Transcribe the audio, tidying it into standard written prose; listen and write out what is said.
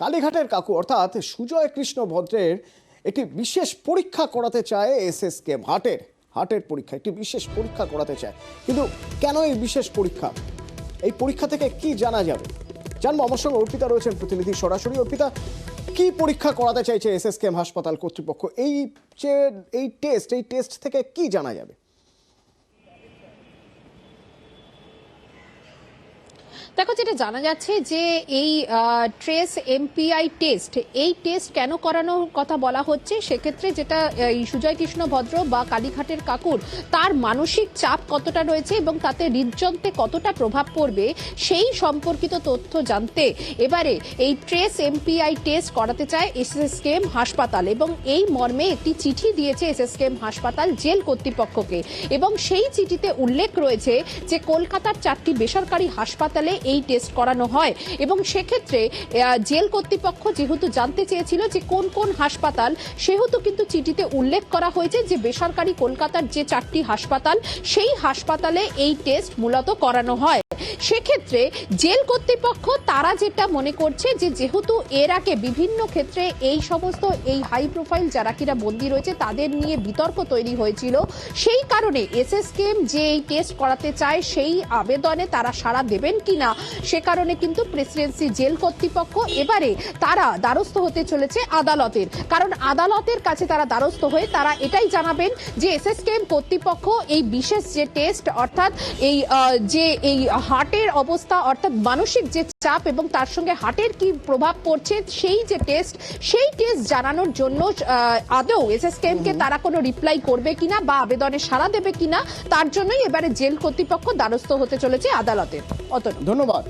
কালীঘাটের কাকু অর্থাৎ সুজয় কৃষ্ণ ভদ্রের একটি বিশেষ পরীক্ষা করাতে চায় এসএসকেএম। হার্টের পরীক্ষা, একটি বিশেষ পরীক্ষা করাতে চায়। কিন্তু কেন এই বিশেষ পরীক্ষা? এই পরীক্ষা থেকে কি জানা যাবে জানবো। আমার সঙ্গে অর্পিতা রয়েছেন প্রতিনিধি সরাসরি। অর্পিতা, কি পরীক্ষা করাতে চাইছে এসএসকেএম হাসপাতাল কর্তৃপক্ষ? এই টেস্ট থেকে কি জানা যাবে? দেখো, যেটা জানা যাচ্ছে যে এই ট্রেস এমপিআই টেস্ট, এই টেস্ট কেন করানোর কথা বলা হচ্ছে, সেক্ষেত্রে যেটা এই সুজয় কৃষ্ণ ভদ্র বা কালীঘাটের কাকুর তার মানসিক চাপ কতটা রয়েছে এবং তাতে হৃদযন্ত্রে কতটা প্রভাব পড়বে সেই সম্পর্কিত তথ্য জানতে এবারে এই ট্রেস এমপিআই টেস্ট করাতে চায় এসএসকেএম হাসপাতাল এবং এই মর্মে একটি চিঠি দিয়েছে এসএসকেএম হাসপাতাল জেল কর্তৃপক্ষকে। এবং সেই চিঠিতে উল্লেখ রয়েছে যে কলকাতার 4টি বেসরকারি হাসপাতালে এই টেস্ট করানো হয় এবং সেক্ষেত্রে জেল কর্তৃপক্ষ যেহেতু জানতে চেয়েছিল যে কোন কোন হাসপাতাল, সেহেতু কিন্তু চিঠিতে উল্লেখ করা হয়েছে যে বেসরকারি কলকাতার যে 4টি হাসপাতাল, সেই হাসপাতালে এই টেস্ট মূলত করানো হয়। সেক্ষেত্রে জেল কর্তৃপক্ষ তারা যেটা মনে করছে যে যেহেতু এর আগে বিভিন্ন ক্ষেত্রে এই সমস্ত এই হাই প্রোফাইল যারা কিনা বন্দী রয়েছে তাদের নিয়ে বিতর্ক তৈরি হয়েছিল, সেই কারণে এসএসকেএম যে এই টেস্ট করাতে চায় সেই আবেদনে তারা সাড়া দেবেন কিনা, সে কারণে কিন্তু প্রেসিডেন্সি জেল কর্তৃপক্ষ এবারে তারা দ্বারস্থ হতে চলেছে আদালতের। কারণ আদালতের কাছে তারা দ্বারস্থ হয়ে তারা এটাই জানাবেন যে এসএসকেএম কর্তৃপক্ষ এই বিশেষ যে টেস্ট অর্থাৎ এই যে এই হার্টের অবস্থা অর্থাৎ মানসিক যে চাপ এবং তার সঙ্গে হার্টের কি প্রভাব পড়ছে সেই যে টেস্ট, সেই টেস্ট জানানোর জন্য আদৌ এসএসকেএম কে তারা কোনো রিপ্লাই করবে কিনা বা আবেদনে সাড়া দেবে কিনা, তার জন্যই এবারে জেল কর্তৃপক্ষ দ্বারস্থ হতে চলেছে আদালতের। ধন্যবাদ।